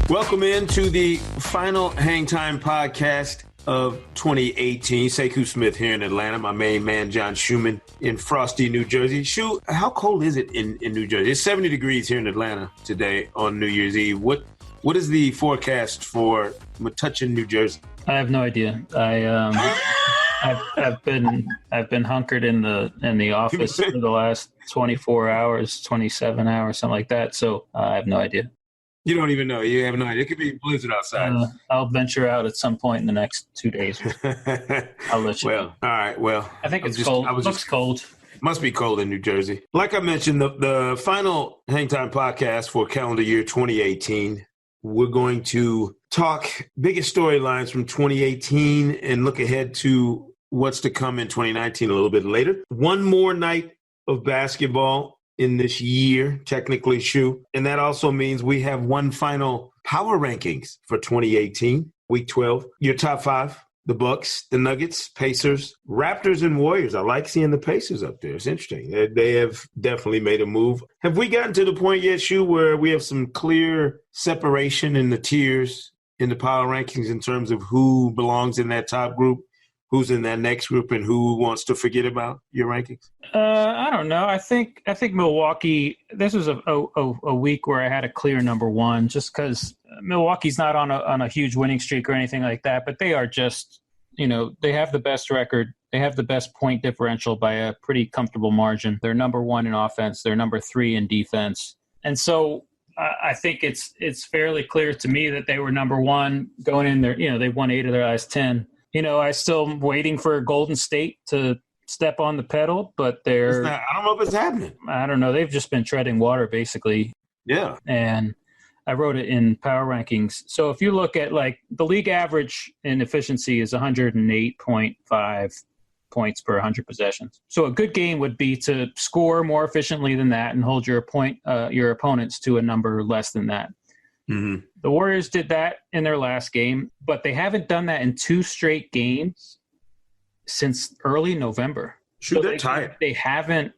Welcome into the final Hang Time podcast of 2018. Sekou Smith here in Atlanta. My main man, John Schumann, in frosty New Jersey. Shu, how cold is it in New Jersey? It's 70 degrees here in Atlanta today on New Year's Eve. What is the forecast for Metuchen, New Jersey? I have no idea. I've been hunkered in the office for the last 24 hours, 27 hours, something like that. So I have no idea. You don't even know. You have no idea. It could be a blizzard outside. I'll venture out at some point in the next 2 days. I'll let you know. All right. Well, I think it's cold. It looks cold. Must be cold in New Jersey. Like I mentioned, the final Hang Time podcast for calendar year 2018. We're going to talk biggest storylines from 2018 and look ahead to what's to come in 2019 a little bit later. One more night of basketball in this year, technically, Shu. And that also means we have one final power rankings for 2018, week 12. Your top five, the Bucks, the Nuggets, Pacers, Raptors, and Warriors. I like seeing the Pacers up there. It's interesting. They have definitely made a move. Have we gotten to the point yet, Shu, where we have some clear separation in the tiers in the power rankings in terms of who belongs in that top group, who's in that next group, and who wants to forget about your rankings? I don't know. I think Milwaukee, this was a week where I had a clear number one, just because Milwaukee's not on a huge winning streak or anything like that, but they are just, they have the best record. They have the best point differential by a pretty comfortable margin. They're number one in offense. They're number three in defense. And so I think it's fairly clear to me that they were number one going in there. They won 8 of their last 10. I still am waiting for Golden State to step on the pedal, but I don't know if it's happening. I don't know. They've just been treading water, basically. Yeah. And I wrote it in power rankings. So if you look at, the league average in efficiency is 108.5 points per 100 possessions. So a good game would be to score more efficiently than that and hold your opponents to a number less than that. Mm-hmm. The Warriors did that in their last game, but they haven't done that in 2 straight games since early November. Sure, they're tired. They haven't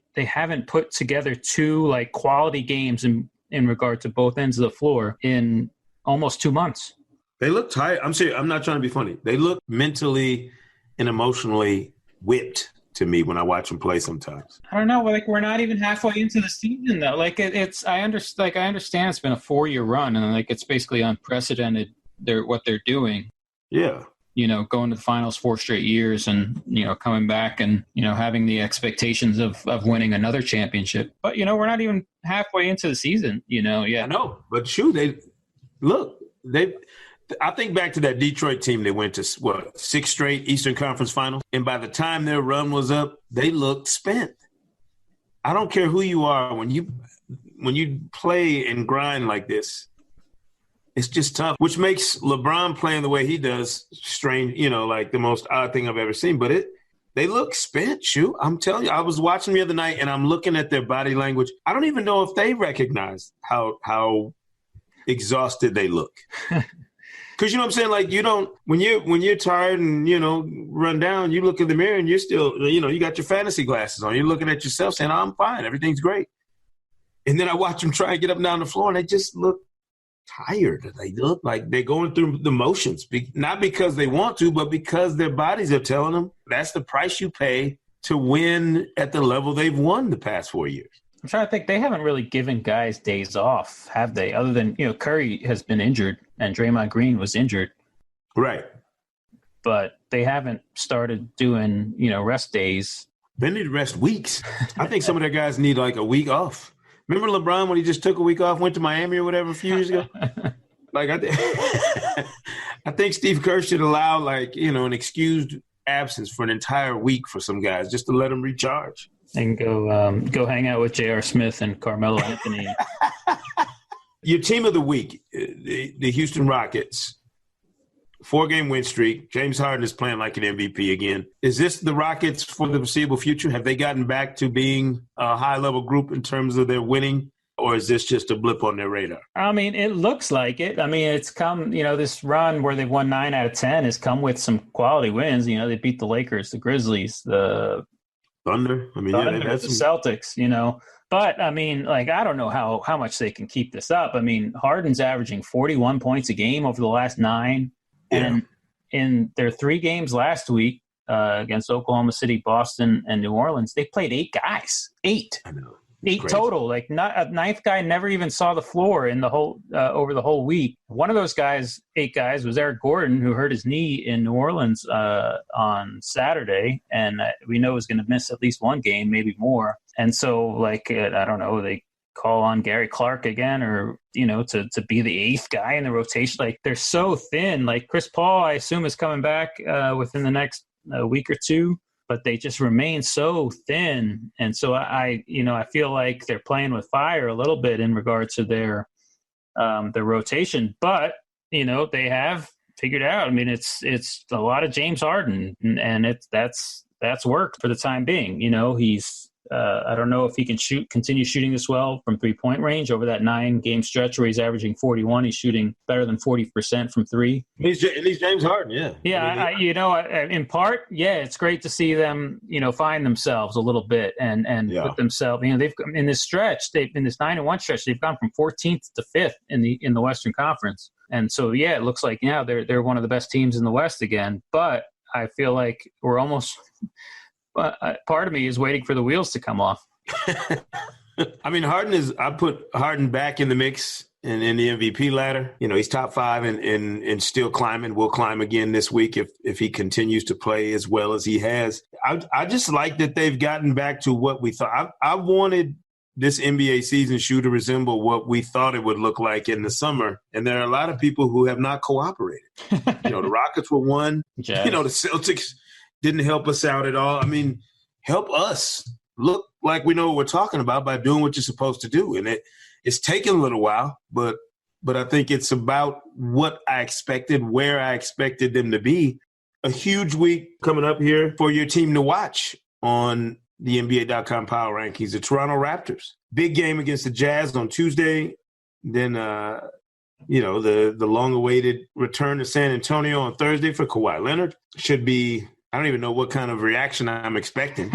put together 2 quality games in regard to both ends of the floor in almost 2 months. They look tired. I'm serious. I'm not trying to be funny. They look mentally and emotionally whipped to me when I watch them play sometimes. I don't know. We're not even halfway into the season though. I understand it's been a 4-year run and it's basically unprecedented what they're doing. Yeah. Going to the finals 4 straight years and, coming back and, having the expectations of winning another championship. But, we're not even halfway into the season, yet. I know. But I think back to that Detroit team that went to, 6 straight Eastern Conference Finals. And by the time their run was up, they looked spent. I don't care who you are. When you play and grind like this, it's just tough, which makes LeBron playing the way he does strange, the most odd thing I've ever seen. But they look spent, Shu. I'm telling you, I was watching the other night and I'm looking at their body language. I don't even know if they recognize how exhausted they look. Because you know what I'm saying? You don't, when you're tired and, run down, you look in the mirror and you're still, you got your fantasy glasses on. You're looking at yourself saying, I'm fine. Everything's great. And then I watch them try and get up and down the floor and they just look tired. They look like they're going through the motions, not because they want to, but because their bodies are telling them that's the price you pay to win at the level they've won the past 4 years. I'm trying to think. They haven't really given guys days off, have they? Other than, Curry has been injured and Draymond Green was injured. Right. But they haven't started doing, rest days. They need rest weeks. I think some of their guys need a week off. Remember LeBron when he just took a week off, went to Miami or whatever a few years ago? I think Steve Kerr should allow an excused absence for an entire week for some guys just to let them recharge. And go hang out with J.R. Smith and Carmelo Anthony. Your team of the week, the Houston Rockets, 4-game win streak. James Harden is playing like an MVP again. Is this the Rockets for the foreseeable future? Have they gotten back to being a high-level group in terms of their winning, or is this just a blip on their radar? I mean, it looks like it. I mean, it's come, this run where they've won 9 out of 10 has come with some quality wins. They beat the Lakers, the Grizzlies, the Thunder. I mean, the Celtics, But I mean, like, I don't know how much they can keep this up. I mean, Harden's averaging 41 points a game over the last 9, and in their 3 games last week against Oklahoma City, Boston, and New Orleans, they played 8 guys. 8. I know. Eight Crazy. total. Like, not a 9th guy never even saw the floor in the whole over the whole week. One of those guys, 8 guys, was Eric Gordon, who hurt his knee in New Orleans on Saturday, and we know is going to miss at least 1 game, maybe more. And so, like, I don't know, they call on Gary Clark again, or to be the 8th guy in the rotation. Like, they're so thin. Like, Chris Paul, I assume, is coming back within the next week or 2. But they just remain so thin. And so I feel like they're playing with fire a little bit in regards to their rotation. But, they have figured out. I mean, it's a lot of James Harden, and that's worked for the time being. He's I don't know if he can continue shooting this well from 3-point range over that 9-game stretch where he's averaging 41. He's shooting better than 40% from 3. He's James Harden, yeah. Yeah, in part, it's great to see them, find themselves a little bit and put themselves. They've in this stretch, in this 9-1 stretch, they've gone from 14th to 5th in the Western Conference, and so it looks like they're one of the best teams in the West again. But I feel like we're almost. Part of me is waiting for the wheels to come off. I mean, I put Harden back in the mix in the MVP ladder. He's top 5 and still climbing. Will climb again this week if he continues to play as well as he has. I just like that they've gotten back to what we thought. I wanted this NBA season to resemble what we thought it would look like in the summer. And there are a lot of people who have not cooperated. The Rockets were one. Jazz. The Celtics didn't help us out at all. I mean, help us look like we know what we're talking about by doing what you're supposed to do. And it's taken a little while, but I think it's about what I expected, where I expected them to be. A huge week coming up here for your team to watch on the NBA.com Power Rankings, the Toronto Raptors. Big game against the Jazz on Tuesday. Then, the long-awaited return to San Antonio on Thursday for Kawhi Leonard. Should be – I don't even know what kind of reaction I'm expecting.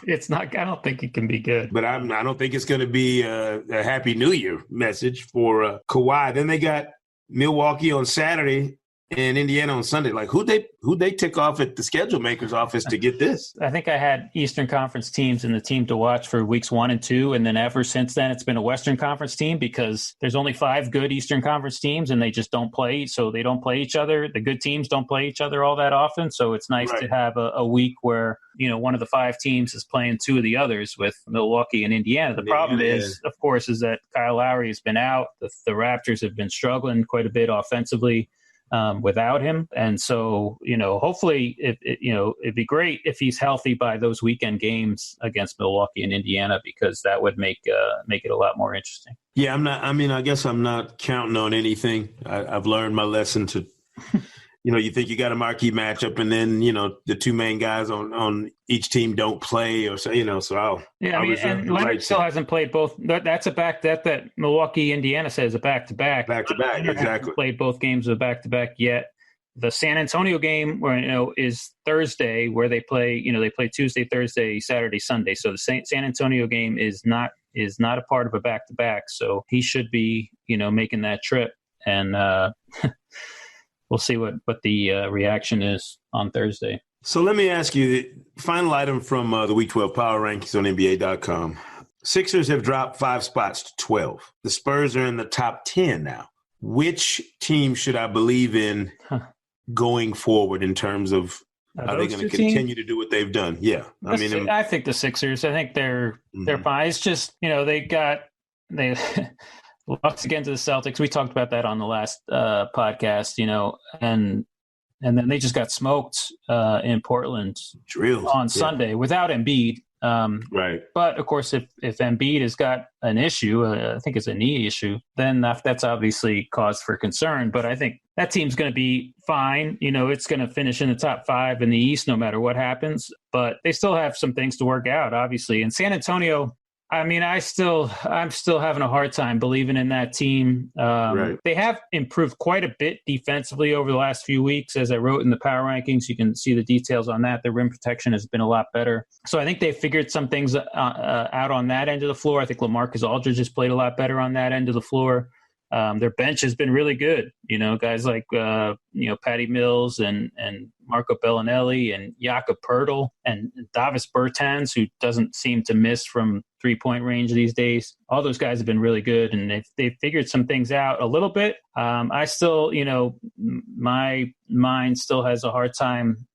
It's not – I don't think it can be good. But I don't think it's going to be a Happy New Year message for Kawhi. Then they got Milwaukee on Saturday and Indiana on Sunday. Like, who'd they tick off at the schedule maker's office to get this? I think I had Eastern Conference teams in the team to watch for weeks 1 and 2, and then ever since then it's been a Western Conference team because there's only 5 good Eastern Conference teams and they just don't play, so they don't play each other. The good teams don't play each other all that often, so it's nice to have a week where one of the 5 teams is playing 2 of the others with Milwaukee and Indiana. The problem is, of course, is that Kyle Lowry has been out. The Raptors have been struggling quite a bit offensively without him. And so, hopefully it'd be great if he's healthy by those weekend games against Milwaukee and Indiana, because that would make it a lot more interesting. Yeah, I guess I'm not counting on anything. I've learned my lesson to, you think you got a marquee matchup and then, the 2 main guys on each team don't play or so, so and Leonard still hasn't played both. That's a that Milwaukee, Indiana says a back-to-back. Back-to-back, exactly. Played both games of back-to-back yet. The San Antonio game where, is Thursday where they play, they play Tuesday, Thursday, Saturday, Sunday. So the San Antonio game is not a part of a back-to-back. So he should be, making that trip. And, we'll see what the reaction is on Thursday. So let me ask you the final item from the Week 12 Power Rankings on NBA.com. Sixers have dropped 5 spots to 12. The Spurs are in the top 10 now. Which team should I believe in going forward in terms of are they going to continue to do what they've done? Yeah. I think the Sixers, I think they're fine. It's just, they lost again to the Celtics. We talked about that on the last podcast, and then they just got smoked in Portland on Sunday without Embiid. Right. But, of course, if Embiid has got an issue, I think it's a knee issue, then that's obviously cause for concern. But I think that team's going to be fine. It's going to finish in the top 5 in the East no matter what happens. But they still have some things to work out, obviously. And San Antonio, I mean, I'm still having a hard time believing in that team. Right. They have improved quite a bit defensively over the last few weeks. As I wrote in the power rankings, you can see the details on that. Their rim protection has been a lot better. So I think they figured some things out on that end of the floor. I think LaMarcus Aldridge has played a lot better on that end of the floor. Their bench has been really good. Guys like Patty Mills and Marco Bellinelli and Jakob Poeltl and Davis Bertans, who doesn't seem to miss from 3-point range these days. All those guys have been really good, and they've figured some things out a little bit. I still, my mind still has a hard time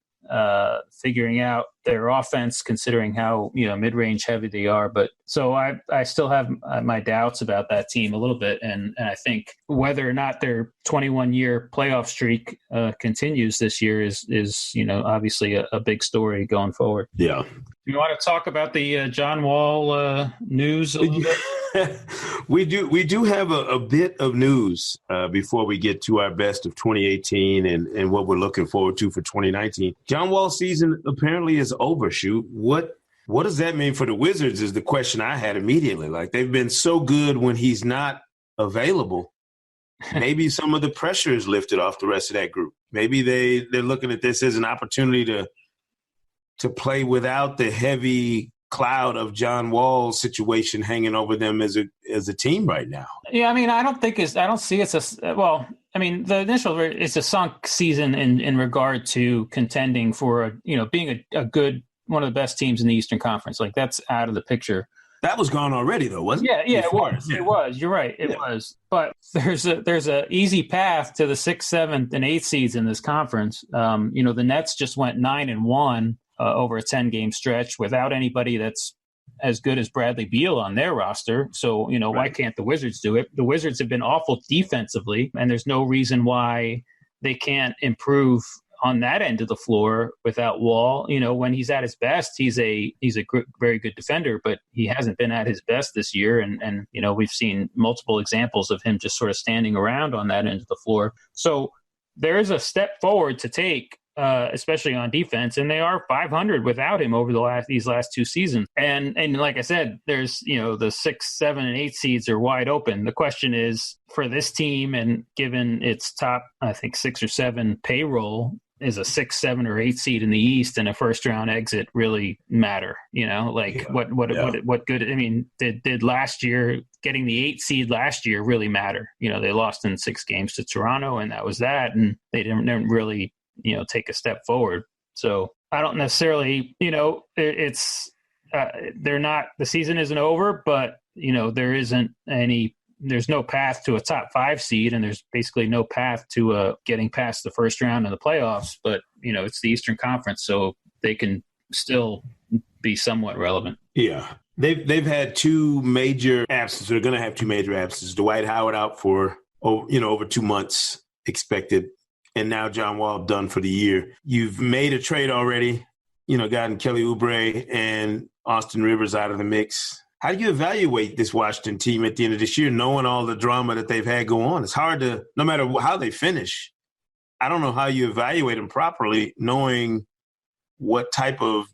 figuring out their offense, considering how mid-range heavy they are. But so I still have my doubts about that team a little bit, and I think whether or not their 21-year playoff streak continues this year is obviously a big story going forward. Yeah. You want to talk about the John Wall news a little bit? We do have a bit of news before we get to our best of 2018 and what we're looking forward to for 2019. John Wall's season apparently is over. Shoot, what does that mean for the Wizards is the question I had immediately. Like, they've been so good when he's not available. Maybe some of the pressure is lifted off the rest of that group. Maybe they're looking at this as an opportunity to play without the heavy cloud of John Wall's situation hanging over them as a team right now. Yeah, I mean, I don't see it's the initial, it's a sunk season in regard to contending for being a good, one of the best teams in the Eastern Conference. Like, that's out of the picture. That was gone already, though, wasn't it? Yeah, before. It was. You're right. It was. But there's a easy path to the 6th, 7th, and 8th seeds in this conference. The Nets just went 9-1 over a 10-game stretch without anybody that's as good as Bradley Beal on their roster. So, right. Why can't the Wizards do it? The Wizards have been awful defensively, and there's no reason why they can't improve on that end of the floor without Wall. When he's at his best, he's a very good defender, but he hasn't been at his best this year. And we've seen multiple examples of him just sort of standing around on that end of the floor. So there is a step forward to take, especially on defense, and they are 500 without him over these last two seasons. And like I said, there's the 6, 7, and 8 seeds are wide open. The question is, for this team, and given its top, I think 6 or 7 payroll, is a 6, 7, or 8 seed in the East and a first round exit really matter? What good? I mean, did last year, getting the 8 seed last year, really matter? They lost in 6 games to Toronto, and that was that, and they didn't really take a step forward. So I don't necessarily, it's they're not, the season isn't over, but there's no path to a top 5 seed, and there's basically no path to getting past the first round of the playoffs. But it's the Eastern Conference, so they can still be somewhat relevant. Yeah, they've had 2 major absences. They're going to have 2 major absences. Dwight Howard out for over 2 months expected. And now John Wall done for the year. You've made a trade already, gotten Kelly Oubre and Austin Rivers out of the mix. How do you evaluate this Washington team at the end of this year, knowing all the drama that they've had go on? It's hard to, no matter how they finish, I don't know how you evaluate them properly, knowing what type of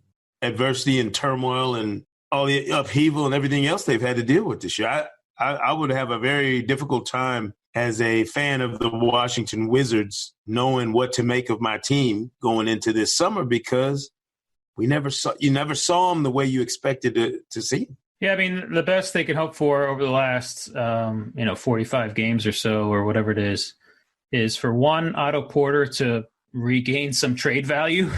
adversity and turmoil and all the upheaval and everything else they've had to deal with this year. I would have a very difficult time as a fan of the Washington Wizards knowing what to make of my team going into this summer, because you never saw them the way you expected to see them. Yeah, I mean, the best they could hope for over the last 45 games or so, or whatever it is for one, Otto Porter to regain some trade value,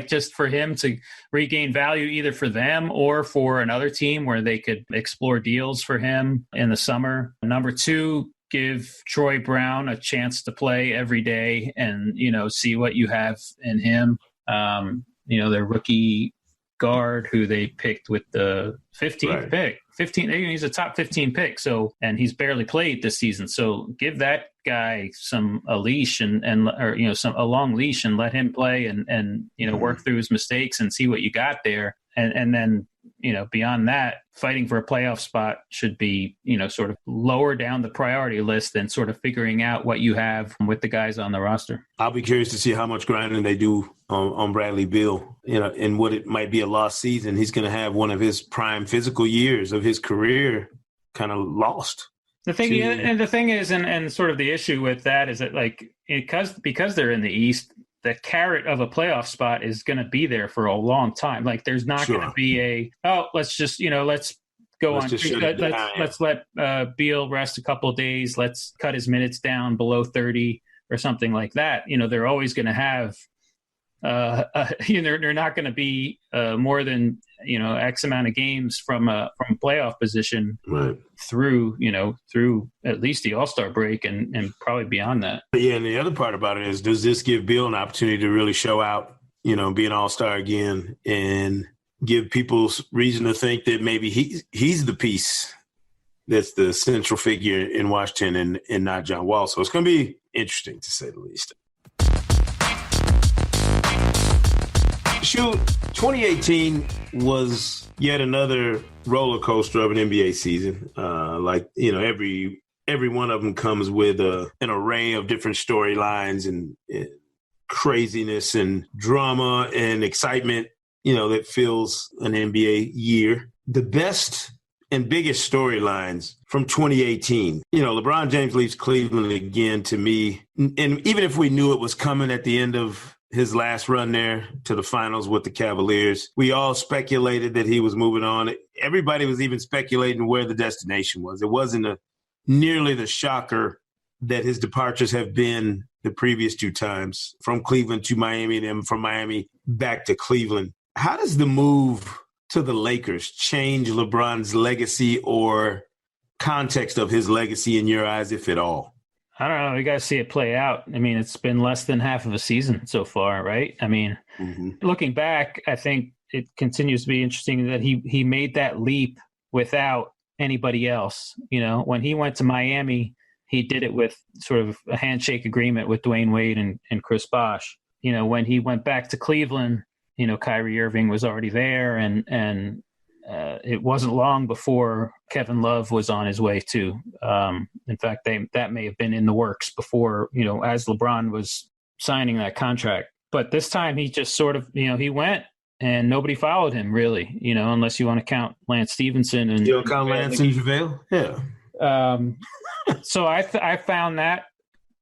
just for him to regain value either for them or for another team where they could explore deals for him in the summer. Number 2, give Troy Brown a chance to play every day and, see what you have in him. Their rookie guard who they picked with the 15th pick. He's a top 15 pick. So, and he's barely played this season. So give that guy a leash and a long leash and let him play and work through his mistakes and see what you got there. And then beyond that, fighting for a playoff spot should be, sort of lower down the priority list than sort of figuring out what you have with the guys on the roster. I'll be curious to see how much grinding they do on Bradley Beal, and what it might be a lost season. He's going to have one of his prime physical years of his career kind of lost. The thing is, and sort of the issue with that is that, like, because they're in the East, the carrot of a playoff spot is going to be there for a long time. Like, there's not going to be let's just, let's go on. Let's let Beal rest a couple of days. Let's cut his minutes down below 30 or something like that. They're always going to have, they're not going to be more than, X amount of games from playoff position through at least the All-Star break and probably beyond that. Yeah, and the other part about it is, does this give Bill an opportunity to really show out, be an All-Star again and give people reason to think that maybe he's the piece that's the central figure in Washington and not John Wall. So it's going to be interesting, to say the least. Shoot, 2018 was yet another roller coaster of an NBA season. Every one of them comes with an array of different storylines and craziness and drama and excitement, that fills an NBA year. The best and biggest storylines from 2018, LeBron James leaves Cleveland again, to me. And even if we knew it was coming at the end of his last run there to the finals with the Cavaliers, we all speculated that he was moving on. Everybody was even speculating where the destination was. It wasn't nearly the shocker that his departures have been the previous two times, from Cleveland to Miami and then from Miami back to Cleveland. How does the move to the Lakers change LeBron's legacy or context of his legacy in your eyes, if at all? I don't know. We got to see it play out. I mean, it's been less than half of a season so far, right? I mean, Looking back, I think it continues to be interesting that he made that leap without anybody else. When he went to Miami, he did it with sort of a handshake agreement with Dwayne Wade and Chris Bosh. When he went back to Cleveland, Kyrie Irving was already there, and it wasn't long before Kevin Love was on his way too. In fact, that may have been in the works before, as LeBron was signing that contract. But this time he just sort of, he went and nobody followed him really, unless you want to count Lance Stevenson. And you don't count Lance and JaVale? Yeah. So I found that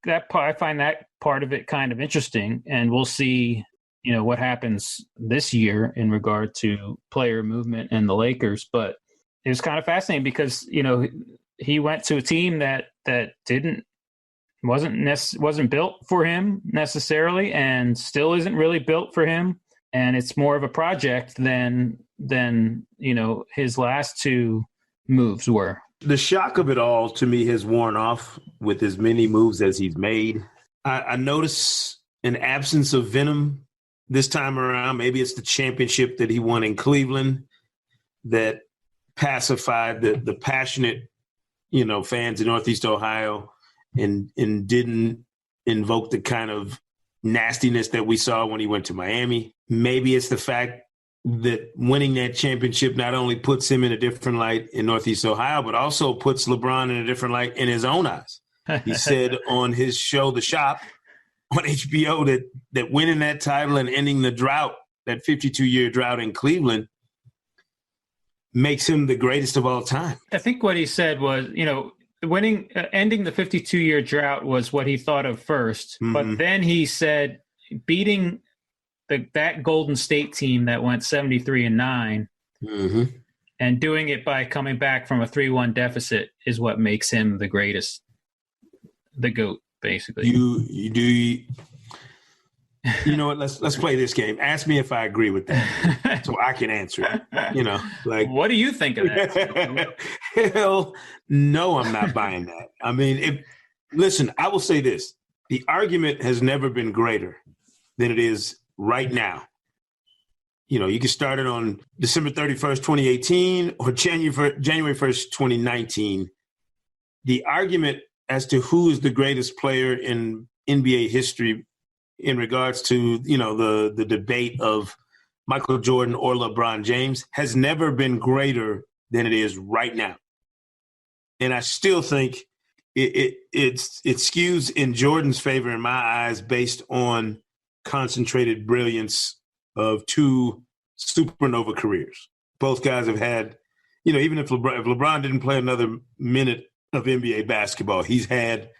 I find that part of it kind of interesting, and we'll see what happens this year in regard to player movement and the Lakers. But it was kind of fascinating because, he went to a team that wasn't built for him necessarily, and still isn't really built for him. And it's more of a project than his last two moves were. The shock of it all to me has worn off with as many moves as he's made. I notice an absence of venom this time around. Maybe it's the championship that he won in Cleveland that pacified the passionate, fans in Northeast Ohio and didn't invoke the kind of nastiness that we saw when he went to Miami. Maybe it's the fact that winning that championship not only puts him in a different light in Northeast Ohio, but also puts LeBron in a different light in his own eyes. He said on his show, The Shop, on HBO, that winning that title and ending the drought, that 52-year drought in Cleveland, makes him the greatest of all time. I think what he said was, ending the 52-year drought was what he thought of first. Mm-hmm. But then he said beating that Golden State team that went 73-9 mm-hmm. and doing it by coming back from a 3-1 deficit is what makes him the greatest, the GOAT, basically. You know what? Let's play this game. Ask me if I agree with that, so I can answer it. What do you think of that? Hell, no, I'm not buying that. I mean, listen, I will say this: the argument has never been greater than it is right now. You can start it on December 31st, 2018, or January 1st, 2019. The argument as to who is the greatest player in NBA history in regards to, the debate of Michael Jordan or LeBron James has never been greater than it is right now. And I still think it skews in Jordan's favor in my eyes based on concentrated brilliance of two supernova careers. Both guys have had, even if LeBron didn't play another minute of NBA basketball, he's had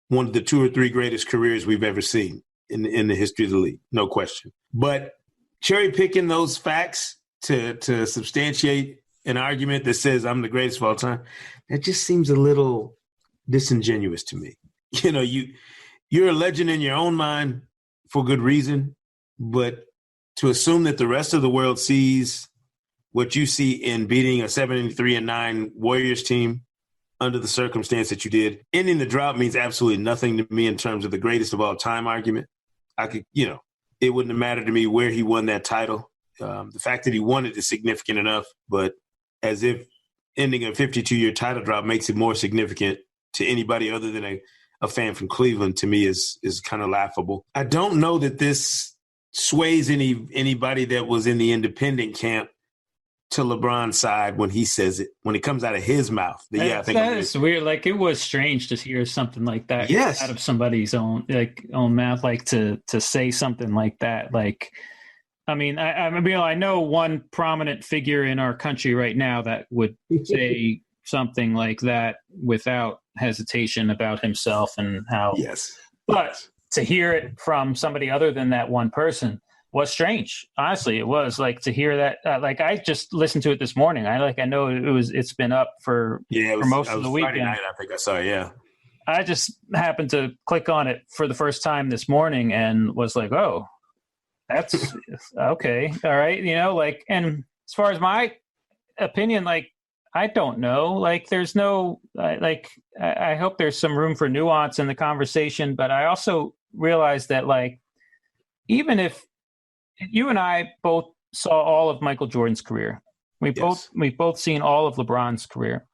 one of the two or three greatest careers we've ever seen in the history of the league, no question. But cherry picking those facts to substantiate an argument that says I'm the greatest of all time, that just seems a little disingenuous to me. You're a legend in your own mind for good reason, but to assume that the rest of the world sees what you see in beating a 73-9 Warriors team under the circumstance that you did, ending the drought means absolutely nothing to me in terms of the greatest of all time argument. It wouldn't have mattered to me where he won that title. The fact that he won it is significant enough, but as if ending a 52-year title drought makes it more significant to anybody other than a fan from Cleveland, to me is kind of laughable. I don't know that this sways anybody that was in the independent camp to LeBron's side when he says it, when it comes out of his mouth. I think it's weird. Like, it was strange to hear something like that out of somebody's own mouth, like to say something like that. Like, I mean, I know one prominent figure in our country right now that would say something like that without hesitation about himself and how. Yes. But to hear it from somebody other than that one person was strange. Honestly, it was like to hear that. I just listened to it this morning. I know it's been up for most of the weekend. Friday night, I think I saw it. Yeah. I just happened to click on it for the first time this morning and was like, oh, that's okay. All right. And as far as my opinion, I don't know. There's no, I hope there's some room for nuance in the conversation, but I also realize that, even if you and I both saw all of Michael Jordan's career, we've both seen all of LeBron's career,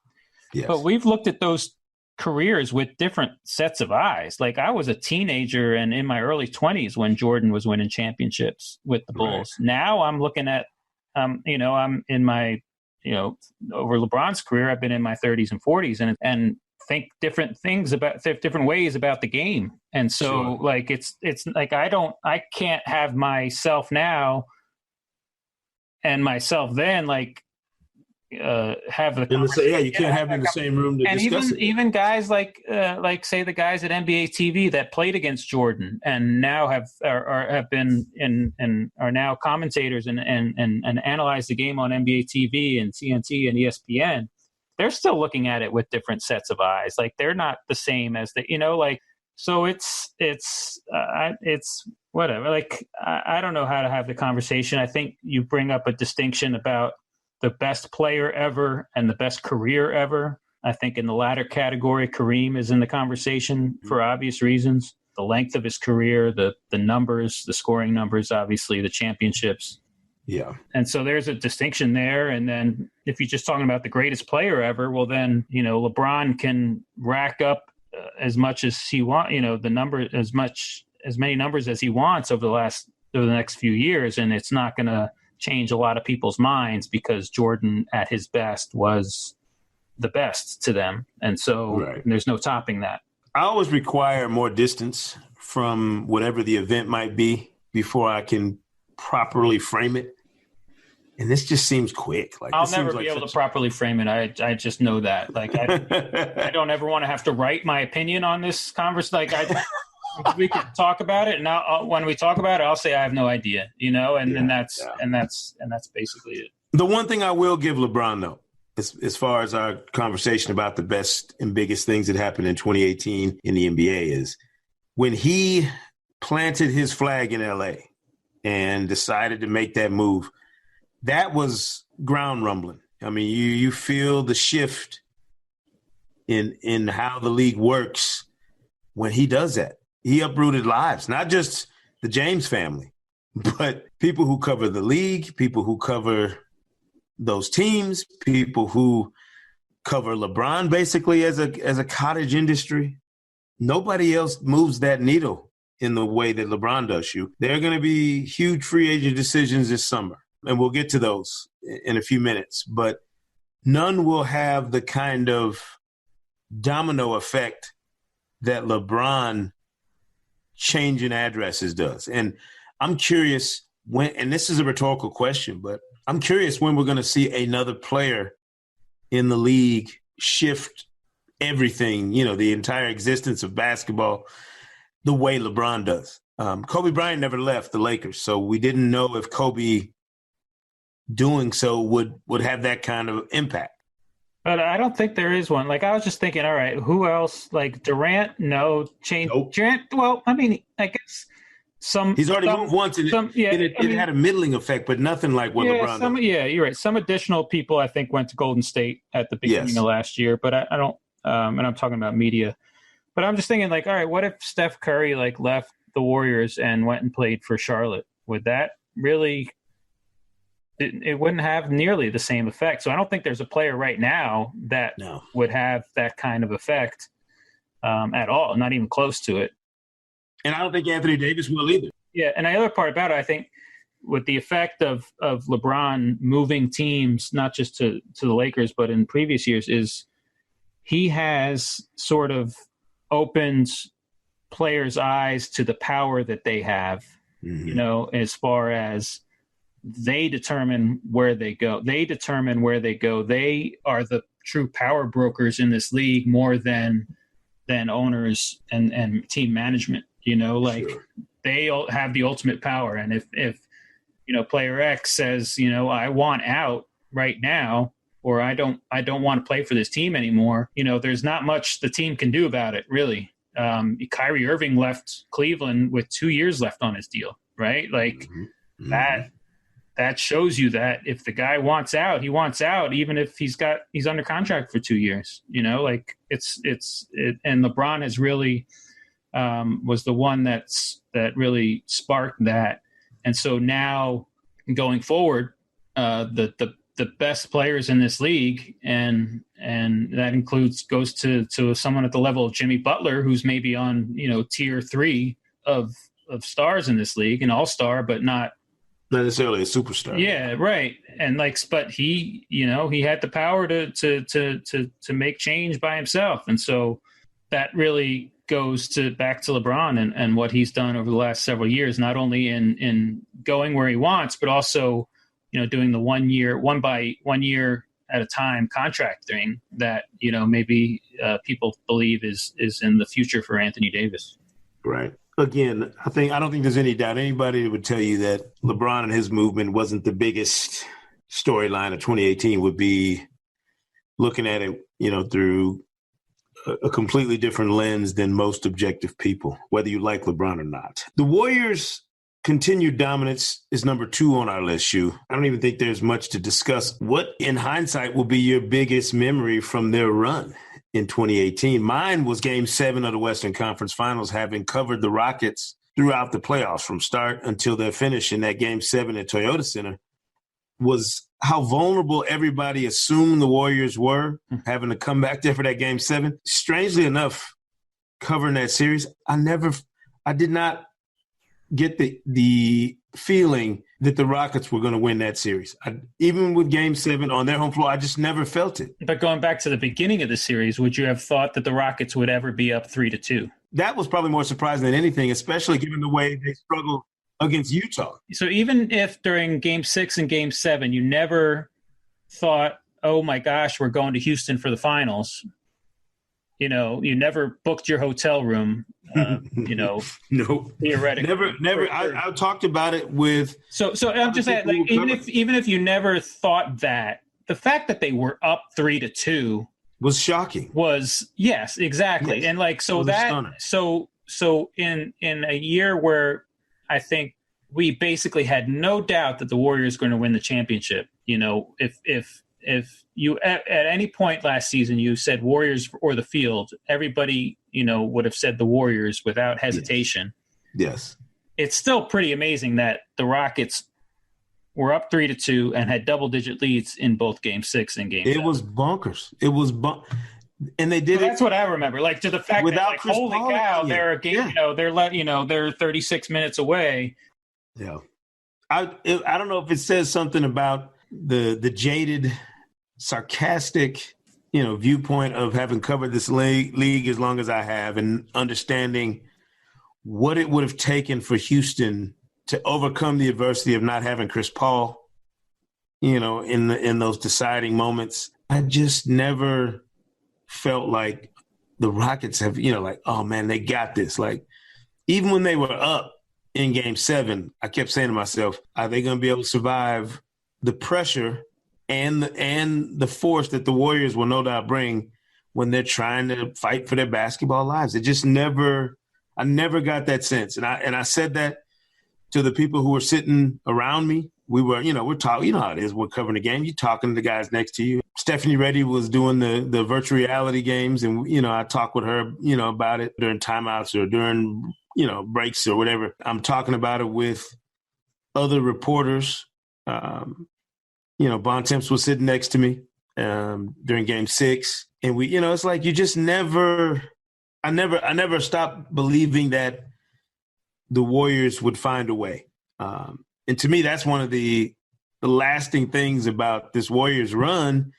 but we've looked at those careers with different sets of eyes. I was a teenager and in my early 20s when Jordan was winning championships with the Bulls. Right. Now I'm looking at, I'm in my, over LeBron's career, I've been in my 30s and 40s and think different things about different ways about the game. And so it's like, I can't have myself now and myself then, have the you can't have them in the same room to discuss it. Even guys like say the guys at NBA TV that played against Jordan and now have been and are now commentators and analyze the game on NBA TV and TNT and ESPN. They're still looking at it with different sets of eyes. They're not the same as so it's whatever. I don't know how to have the conversation. I think you bring up a distinction about the best player ever and the best career ever. I think in the latter category, Kareem is in the conversation for obvious reasons. The length of his career, the numbers, the scoring numbers, obviously the championships. Yeah. And so there's a distinction there. And then if you're just talking about the greatest player ever, well then, LeBron can rack up as much as he wants, the number, as many numbers as he wants over the next few years. And it's not going to change a lot of people's minds because Jordan at his best was the best to them. And so there's no topping that. I always require more distance from whatever the event might be before I can properly frame it. And this just seems quick. I'll never be able to properly frame it. I just know that. I don't ever want to have to write my opinion on this conversation. We can talk about it, and when we talk about it, I'll say I have no idea, and that's basically it. The one thing I will give LeBron, though, as far as our conversation about the best and biggest things that happened in 2018 in the NBA is when he planted his flag in LA and decided to make that move, that was ground rumbling. I mean, you feel the shift in how the league works when he does that. He uprooted lives, not just the James family, but people who cover the league, people who cover those teams, people who cover LeBron basically as a cottage industry. Nobody else moves that needle in the way that LeBron does shoot. There are going to be huge free agent decisions this summer, and we'll get to those in a few minutes. But none will have the kind of domino effect that LeBron changing addresses does. And I'm curious when, and this is a rhetorical question, but I'm curious when we're going to see another player in the league shift everything, the entire existence of basketball the way LeBron does. Kobe Bryant never left the Lakers, so we didn't know if Kobe doing so would have that kind of impact. But I don't think there is one. Like, I was just thinking, all right, who else? Like Durant, no. Nope. Durant, well, I mean, I guess he's already moved once, and it had a middling effect, but nothing like what LeBron does. Yeah, you're right. Some additional people, I think, went to Golden State at the beginning of last year, but I don't and I'm talking about media. But I'm just thinking, like, all right, what if Steph Curry, left the Warriors and went and played for Charlotte? Would that really – it wouldn't have nearly the same effect. So I don't think there's a player right now that would have that kind of effect at all, not even close to it. And I don't think Anthony Davis will either. Yeah, and the other part about it, I think, with the effect of LeBron moving teams, not just to the Lakers, but in previous years, is he has sort of opened players' eyes to the power that they have, as far as they determine where they go. They determine where they go. They are the true power brokers in this league more than owners and team management. Sure. They have the ultimate power. And if player X says, I want out right now, or I don't want to play for this team anymore, there's not much the team can do about it, really. Kyrie Irving left Cleveland with 2 years left on his deal, right? That shows you that if the guy wants out, he wants out, even if he's under contract for 2 years. And LeBron has really was the one that really sparked that. And so now going forward, the best players in this league, and that goes to someone at the level of Jimmy Butler, who's maybe on tier 3 of stars in this league, an all-star, but not necessarily a superstar. Yeah, right. And but he had the power to make change by himself. And so that really goes back to LeBron and what he's done over the last several years, not only in going where he wants, but also, doing the 1 year at a time contract thing that, maybe people believe is in the future for Anthony Davis. Right. Again, I don't think there's any doubt anybody would tell you that LeBron and his movement wasn't the biggest storyline of 2018 would be looking at it, through a completely different lens than most objective people, whether you like LeBron or not. The Warriors' continued dominance is number 2 on our list, Shu. I don't even think there's much to discuss. What, in hindsight, will be your biggest memory from their run in 2018? Mine was Game 7 of the Western Conference Finals, having covered the Rockets throughout the playoffs from start until their finish in that Game 7 at Toyota Center, was how vulnerable everybody assumed the Warriors were, having to come back there for that Game 7. Strangely enough, covering that series, I did not get the feeling that the Rockets were going to win that series. Even with Game 7 on their home floor, I just never felt it. But going back to the beginning of the series, would you have thought that the Rockets would ever be up 3-2? That was probably more surprising than anything, especially given the way they struggled against Utah. So even if during Game 6 and Game 7 you never thought, oh my gosh, we're going to Houston for the finals, you never booked your hotel room, no, theoretically. Never. I talked about it with. So I'm just saying, even if you never thought that, the fact that they were up 3-2 was shocking. Yes, exactly, yes. And so in a year where I think we basically had no doubt that the Warriors were going to win the championship. If you at any point last season you said Warriors or the field, everybody would have said the Warriors without hesitation. Yes. It's still pretty amazing that the Rockets were up 3-2 and had double-digit leads in both Game 6 and Game 7. It was bonkers. And they did so that's what I remember. Like, to the fact without that, like, Chris holy Paul, cow, yeah. they're a game. They're 36 minutes away. Yeah. I don't know if it says something about the jaded, sarcastic, viewpoint of having covered this league as long as I have, and understanding what it would have taken for Houston to overcome the adversity of not having Chris Paul, in those deciding moments. I just never felt like the Rockets have, like, oh man, they got this. Like, even when they were up in Game 7, I kept saying to myself, are they going to be able to survive the pressure and the force that the Warriors will no doubt bring when they're trying to fight for their basketball lives? I never got that sense. And I said that to the people who were sitting around me. We're talking, how it is. We're covering the game. You're talking to the guys next to you. Stephanie Reddy was doing the virtual reality games. And, I talked with her, about it during timeouts or during, breaks or whatever. I'm talking about it with other reporters. Bontemps was sitting next to me during Game 6. And it's like you just I never stopped believing that the Warriors would find a way. And to me, that's one of the lasting things about this Warriors run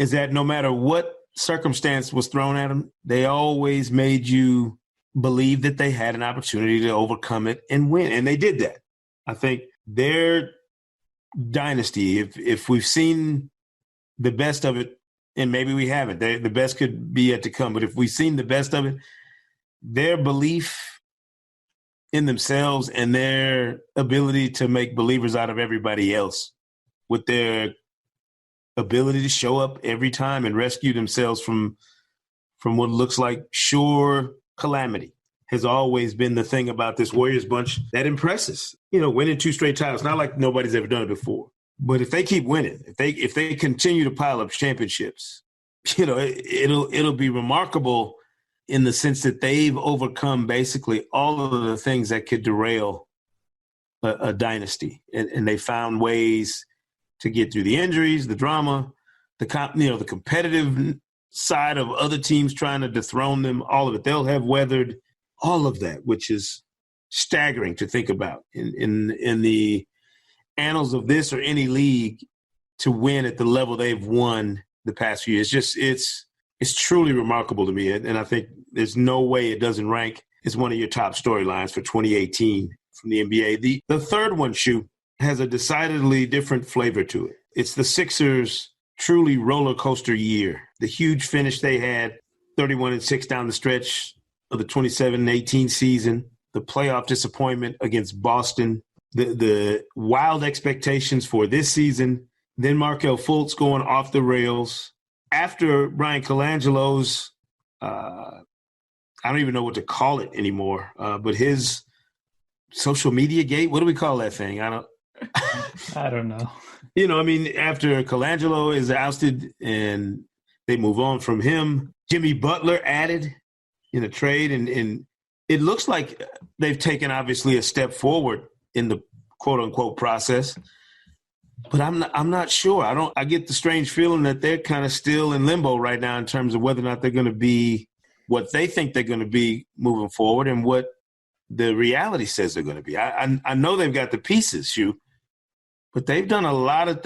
is that no matter what circumstance was thrown at them, they always made you believe that they had an opportunity to overcome it and win. And they did that. I think their dynasty, if we've seen the best of it, and maybe we haven't, the best could be yet to come. But if we've seen the best of it, their belief in themselves and their ability to make believers out of everybody else, with their ability to show up every time and rescue themselves from what looks like sure calamity, has always been the thing about this Warriors bunch that impresses. Winning 2 straight titles, not like nobody's ever done it before. But if they keep winning, if they continue to pile up championships, it'll be remarkable in the sense that they've overcome basically all of the things that could derail a dynasty. And they found ways to get through the injuries, the drama, the competitive side of other teams trying to dethrone them, all of it. They'll have weathered all of that, which is staggering to think about in the annals of this or any league, to win at the level they've won the past few years. It's truly remarkable to me. And I think there's no way it doesn't rank as one of your top storylines for 2018 from the NBA. The third one, Shu, has a decidedly different flavor to it. It's the Sixers' truly roller coaster year. The huge finish they had, 31-6 down the stretch of the 27-18 season, the playoff disappointment against Boston, the wild expectations for this season, then Markelle Fultz going off the rails. After Brian Colangelo's, I don't even know what to call it anymore, but his social media gate, what do we call that thing? I don't know. After Colangelo is ousted and they move on from him, Jimmy Butler added in a trade, and it looks like they've taken obviously a step forward in the quote unquote process. But I'm not sure. I get the strange feeling that they're kind of still in limbo right now in terms of whether or not they're going to be what they think they're going to be moving forward and what the reality says they're going to be. I know they've got the pieces, Shu, but they've done a lot of,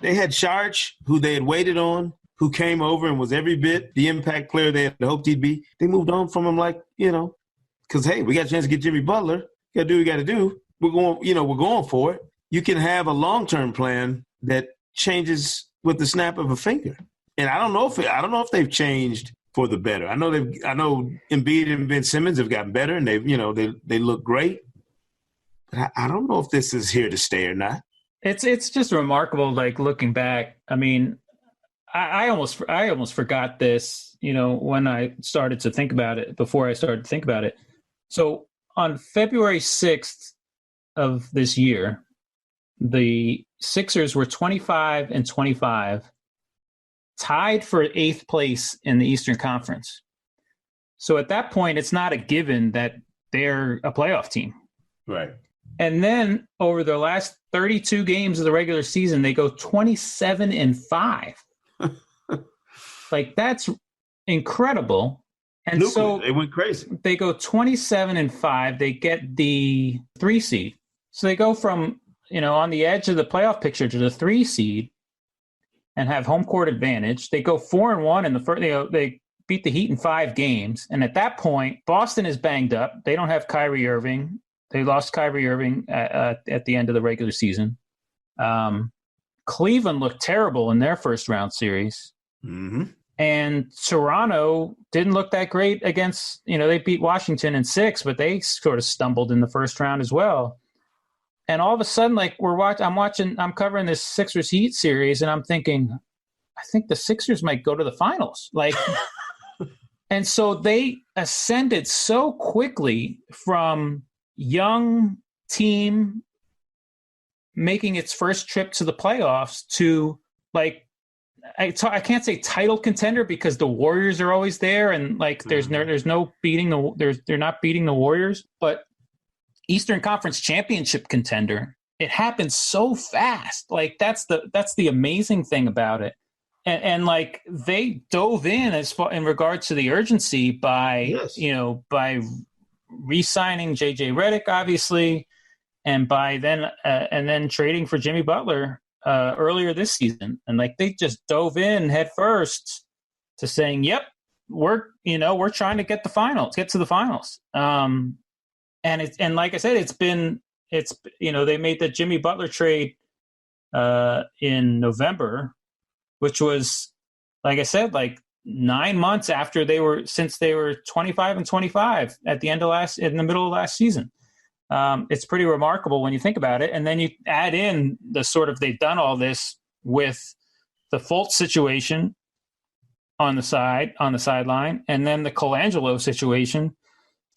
they had Sharch, who they had waited on, who came over and was every bit the impact player they had hoped he'd be. They moved on from him because, hey, we got a chance to get Jimmy Butler. Got to do what we got to do. We're going for it. You can have a long-term plan that changes with the snap of a finger. And I don't know if they've changed for the better. I know Embiid and Ben Simmons have gotten better, and they look great. But I don't know if this is here to stay or not. It's just remarkable. Like, looking back, I almost forgot this. When I started to think about it. Before I started to think about it, so on February 6th of this year, the Sixers were 25-25, tied for 8th place in the Eastern Conference. So at that point, it's not a given that they're a playoff team. Right. And then over the last 32 games of the regular season, they go 27-5. Like, that's incredible. And so they went crazy. They go 27-5. They get the 3 seed. So they go from, on the edge of the playoff picture to the 3 seed and have home court advantage. They go 4-1 in the first. They beat the Heat in 5 games. And at that point, Boston is banged up. They don't have Kyrie Irving. They lost Kyrie Irving at the end of the regular season. Cleveland looked terrible in their first round series. Mm-hmm. And Toronto didn't look that great against, they beat Washington in 6, but they sort of stumbled in the first round as well. And all of a sudden, like I'm covering this Sixers Heat series, and I'm thinking, I think the Sixers might go to the finals. Like, and so they ascended so quickly from young team making its first trip to the playoffs to, like, I can't say title contender because the Warriors are always there, and like there's no beating they're not beating the Warriors, but Eastern Conference championship contender. It happens so fast. Like that's the amazing thing about it. And like they dove in as far in regards to the urgency by by re-signing JJ Redick, obviously, and by then trading for Jimmy Butler earlier this season. And like they just dove in head first to saying, yep, we're trying to get to the finals. And like I said, they made the Jimmy Butler trade in November, which was, like I said, like 9 months after since they were 25-25 at the in the middle of last season. It's pretty remarkable when you think about it. And then you add in the sort of, they've done all this with the Fultz situation on the sideline, and then the Colangelo situation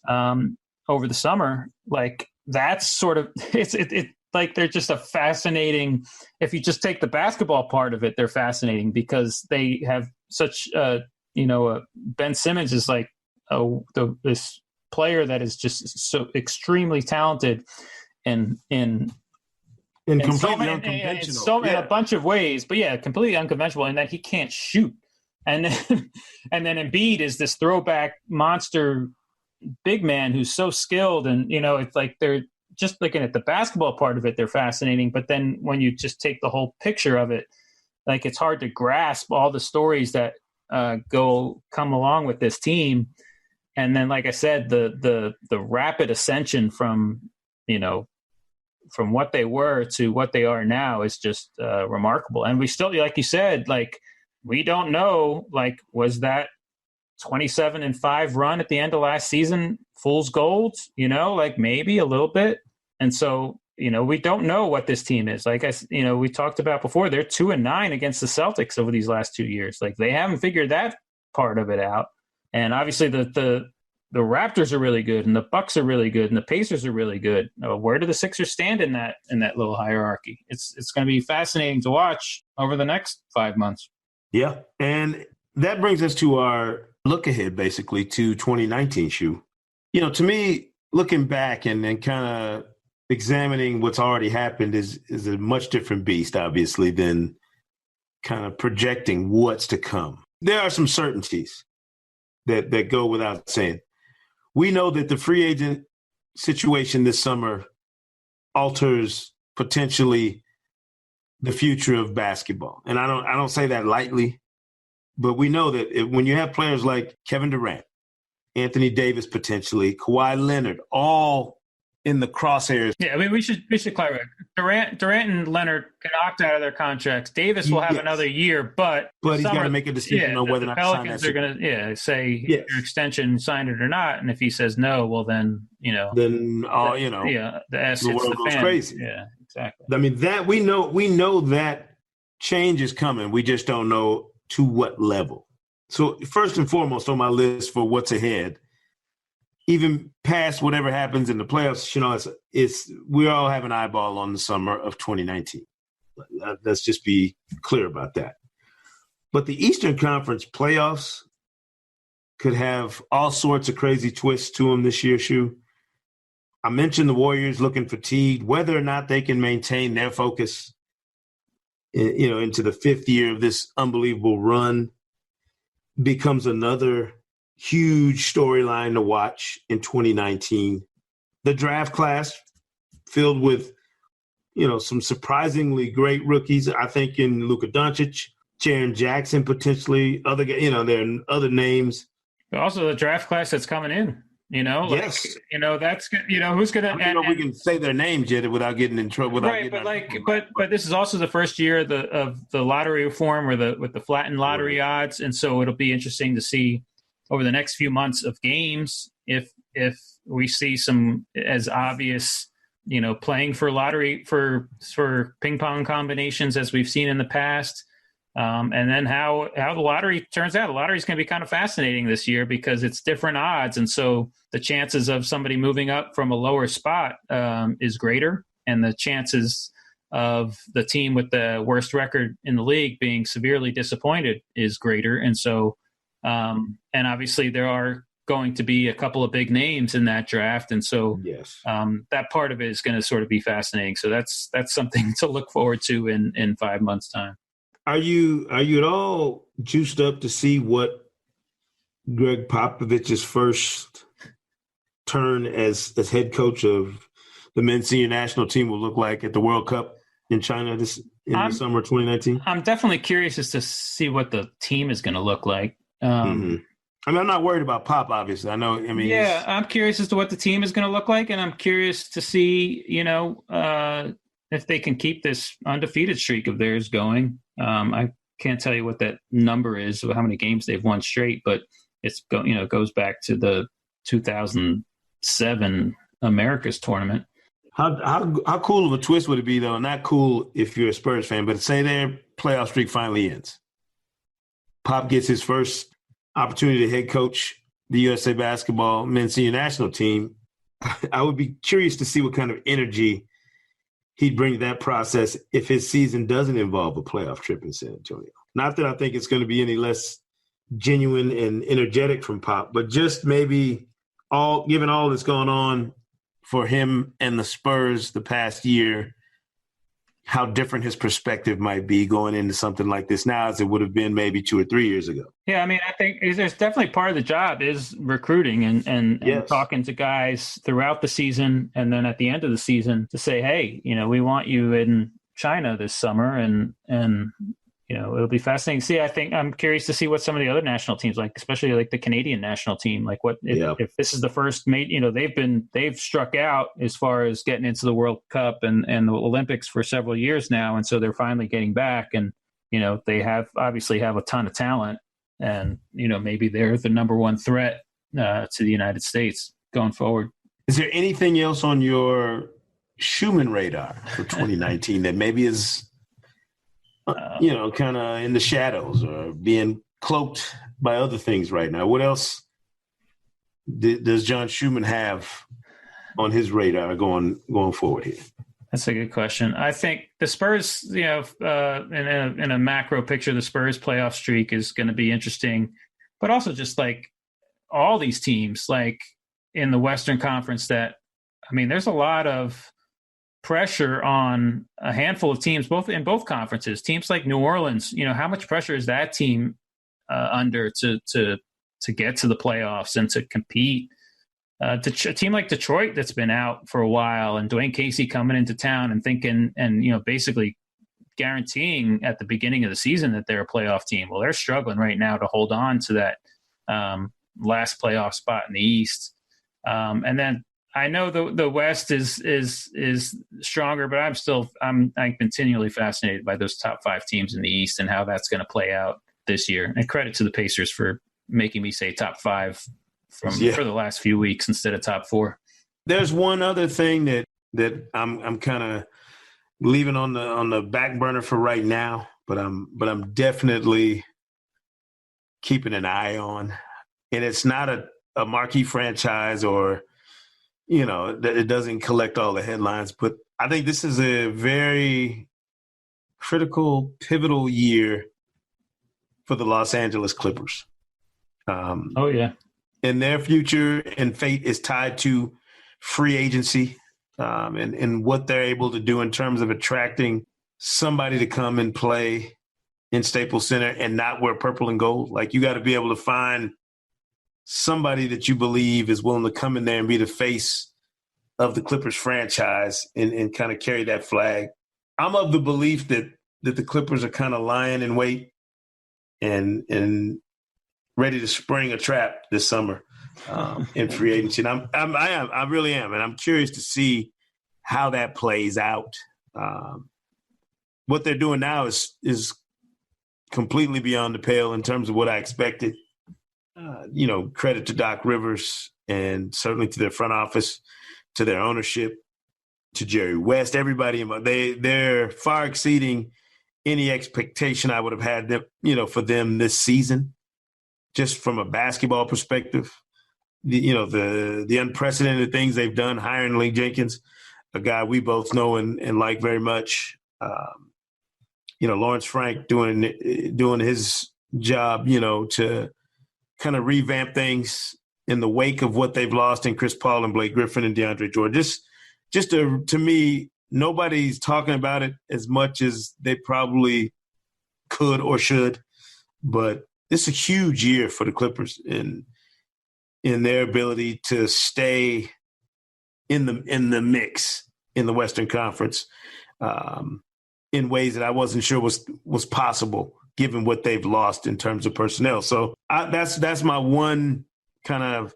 over the summer. Like that's sort of, it like they're just a fascinating, if you just take the basketball part of it, they're fascinating because they have such, Ben Simmons is like this player that is just so extremely talented in completely unconventional. In a bunch of ways, but yeah, completely unconventional in that he can't shoot. And then, Embiid is this throwback monster big man who's so skilled. And, it's like they're just looking at the basketball part of it, they're fascinating. But then when you just take the whole picture of it, like it's hard to grasp all the stories that come along with this team. And then, like I said, the rapid ascension from what they were to what they are now is just remarkable. And we still, like you said, like we don't know, like was that 27-5 run at the end of last season fool's gold? Like maybe a little bit. And so, we don't know what this team is. Like we talked about before, they're 2-9 against the Celtics over these last 2 years. Like they haven't figured that part of it out. And obviously the Raptors are really good, and the Bucks are really good, and the Pacers are really good. Where do the Sixers stand in that little hierarchy? It's going to be fascinating to watch over the next 5 months. Yeah, and that brings us to our look ahead, basically, to 2019, Shu. To me, looking back and then kind of examining what's already happened is a much different beast, obviously, than kind of projecting what's to come. There are some certainties that go without saying. We know that the free agent situation this summer alters potentially the future of basketball. And I don't say that lightly, but we know that when you have players like Kevin Durant, Anthony Davis potentially, Kawhi Leonard, all in the crosshairs. Yeah, I mean, we should clarify. Durant and Leonard can opt out of their contracts. Davis will have another year, but he's got to make a decision on whether or not Pelicans to sign that. are going to say your extension, sign it or not. And if he says no, well then the ass the hits world the goes fan. crazy. Yeah, exactly. I mean that we know that change is coming. We just don't know to what level. So first and foremost on my list for what's ahead, even past whatever happens in the playoffs, it's we all have an eyeball on the summer of 2019. Let's just be clear about that. But the Eastern Conference playoffs could have all sorts of crazy twists to them this year, Shu. I mentioned the Warriors looking fatigued, whether or not they can maintain their focus, into the 5th year of this unbelievable run. becomes another huge storyline to watch in 2019. The draft class filled with, some surprisingly great rookies. I think in Luka Doncic, Jaren Jackson, potentially other, there are other names. But also the draft class that's coming in, Yes. that's, who's going to, I don't know if we can say their names yet without getting in trouble. Right. But this is also the first year of the lottery reform with the flattened lottery odds. And so it'll be interesting to see over the next few months of games, if we see some as obvious, playing for lottery for ping pong combinations as we've seen in the past. And then how the lottery turns out. The lottery is going to be kind of fascinating this year because it's different odds. And so the chances of somebody moving up from a lower spot is greater. And the chances of the team with the worst record in the league being severely disappointed is greater. And so, and obviously there are going to be a couple of big names in that draft. And so yes, that part of it is going to sort of be fascinating. So that's something to look forward to in 5 months' time. Are you at all juiced up to see what Greg Popovich's first turn as head coach of the men's senior national team will look like at the World Cup in China the summer of 2019? I'm definitely curious as to see what the team is going to look like. I'm not worried about Pop, obviously. Yeah, I'm curious as to what the team is going to look like, and I'm curious to see, if they can keep this undefeated streak of theirs going. I can't tell you what that number is of how many games they've won straight, but it goes back to the 2007 Americas tournament. How cool of a twist would it be, though? Not cool if you're a Spurs fan, but say their playoff streak finally ends. Pop gets his first opportunity to head coach the USA basketball men's senior national team. I would be curious to see what kind of energy he'd bring to that process if his season doesn't involve a playoff trip in San Antonio. Not that I think it's going to be any less genuine and energetic from Pop, but just maybe given all that's going on for him and the Spurs the past year, how different his perspective might be going into something like this now as it would have been maybe 2 or 3 years ago. Yeah, I think there's definitely part of the job is recruiting and yes, talking to guys throughout the season and then at the end of the season to say, hey, we want you in China this summer and it'll be fascinating to see. I think I'm curious to see what some of the other national teams like, especially like the Canadian national team, like if this is the first they've struck out as far as getting into the World Cup and the Olympics for several years now. And so they're finally getting back and, they obviously have a ton of talent and, maybe they're the number one threat to the United States going forward. Is there anything else on your Schumann radar for 2019 that maybe is, kind of in the shadows or being cloaked by other things right now? What else does John Schumann have on his radar going forward here? That's a good question. I think the Spurs, in a macro picture, the Spurs playoff streak is going to be interesting, but also just like all these teams, like in the Western Conference there's a lot of pressure on a handful of teams, in both conferences. Teams like New Orleans, how much pressure is that team under to get to the playoffs and to compete? A team like Detroit that's been out for a while, and Dwayne Casey coming into town and thinking and basically guaranteeing at the beginning of the season that they're a playoff team. Well, they're struggling right now to hold on to that last playoff spot in the East. And then I know the West is stronger, but I'm continually fascinated by those top 5 teams in the East and how that's going to play out this year. And credit to the Pacers for making me say top 5 for the last few weeks instead of top 4. There's one other thing that I'm kind of leaving on the back burner for right now, but I'm definitely keeping an eye on, and it's not a marquee franchise or that it doesn't collect all the headlines, but I think this is a very critical, pivotal year for the Los Angeles Clippers. And their future and fate is tied to free agency and what they're able to do in terms of attracting somebody to come and play in Staples Center and not wear purple and gold. Like, you got to be able to find somebody that you believe is willing to come in there and be the face of the Clippers franchise and kind of carry that flag. I'm of the belief that the Clippers are kind of lying in wait and ready to spring a trap this summer in free agency. And I really am. And I'm curious to see how that plays out. What they're doing now is completely beyond the pale in terms of what I expected. Credit to Doc Rivers and certainly to their front office, to their ownership, to Jerry West, everybody. They're far exceeding any expectation I would have had them, for them this season, just from a basketball perspective. The unprecedented things they've done, hiring Lee Jenkins, a guy we both know and like very much. Lawrence Frank doing his job, to kind of revamp things in the wake of what they've lost in Chris Paul and Blake Griffin and DeAndre Jordan. To me, nobody's talking about it as much as they probably could or should, but it's a huge year for the Clippers in their ability to stay in the mix in the Western Conference in ways that I wasn't sure was possible given what they've lost in terms of personnel. So that's my one kind of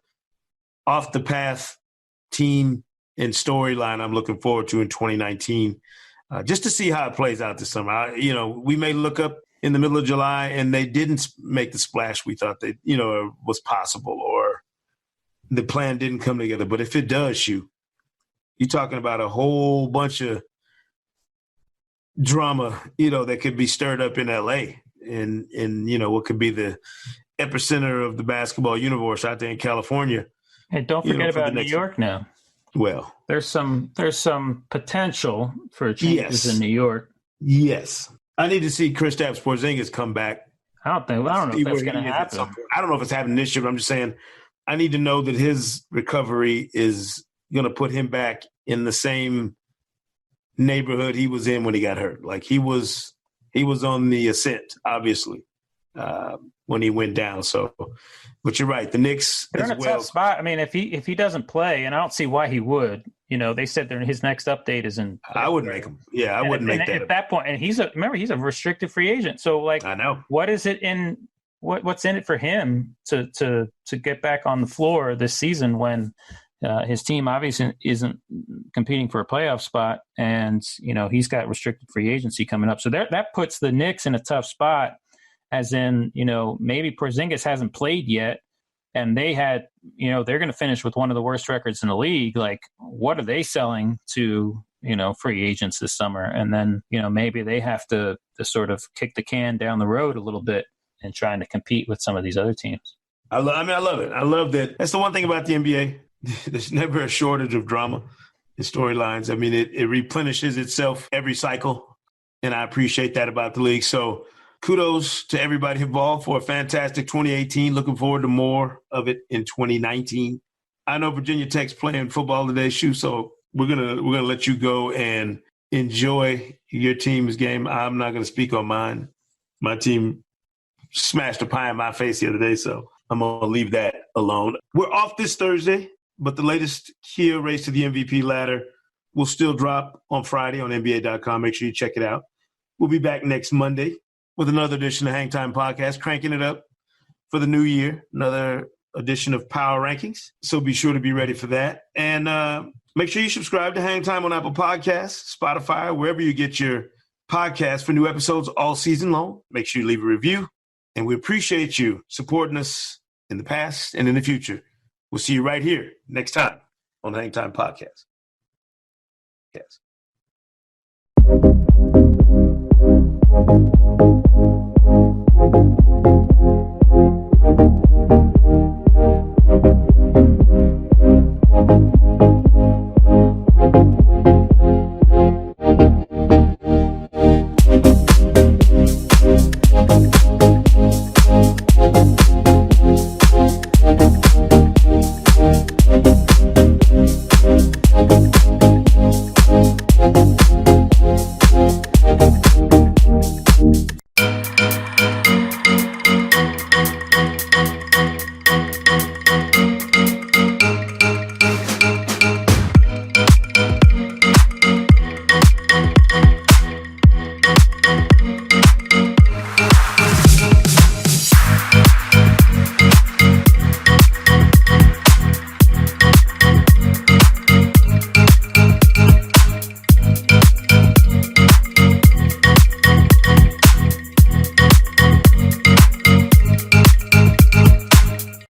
off the path team and storyline I'm looking forward to in 2019, just to see how it plays out this summer. We may look up in the middle of July and they didn't make the splash we thought they, was possible, or the plan didn't come together. But if it does, you're talking about a whole bunch of drama, that could be stirred up in LA and what could be the epicenter of the basketball universe out there in California. And don't forget about New York now. Well, there's some potential for changes in New York. Yes. I need to see Kristaps Porzingis come back. I don't know if that's going to happen. I don't know if it's happening this year, but I'm just saying I need to know that his recovery is going to put him back in the same neighborhood he was in when he got hurt. Like, he was on the ascent, obviously, when he went down. So, but you're right. The Knicks, they're in a tough spot. I mean, if he doesn't play, and I don't see why he would. They said his next update is in. I wouldn't make him. Yeah, I wouldn't make that at that point. And he's a restricted free agent. So, like, I know what is it in what's in it for him to get back on the floor this season when his team obviously isn't competing for a playoff spot, and he's got restricted free agency coming up. So that puts the Knicks in a tough spot. As in, maybe Porzingis hasn't played yet, and they had, they're going to finish with one of the worst records in the league. Like, what are they selling to, free agents this summer? And then, maybe they have to sort of kick the can down the road a little bit and trying to compete with some of these other teams. I love it. I love that. That's the one thing about the NBA. There's never a shortage of drama and storylines. I mean, it replenishes itself every cycle, and I appreciate that about the league. So, kudos to everybody involved for a fantastic 2018. Looking forward to more of it in 2019. I know Virginia Tech's playing football today, Shu, so we're gonna let you go and enjoy your team's game. I'm not gonna speak on mine. My team smashed a pie in my face the other day, so I'm gonna leave that alone. We're off this Thursday, but the latest Kia Race to the MVP ladder will still drop on Friday on NBA.com. Make sure you check it out. We'll be back next Monday with another edition of Hang Time Podcast, cranking it up for the new year, another edition of Power Rankings. So be sure to be ready for that. And make sure you subscribe to Hang Time on Apple Podcasts, Spotify, wherever you get your podcasts for new episodes all season long. Make sure you leave a review. And we appreciate you supporting us in the past and in the future. We'll see you right here next time on the Hang Time Podcast. Yes.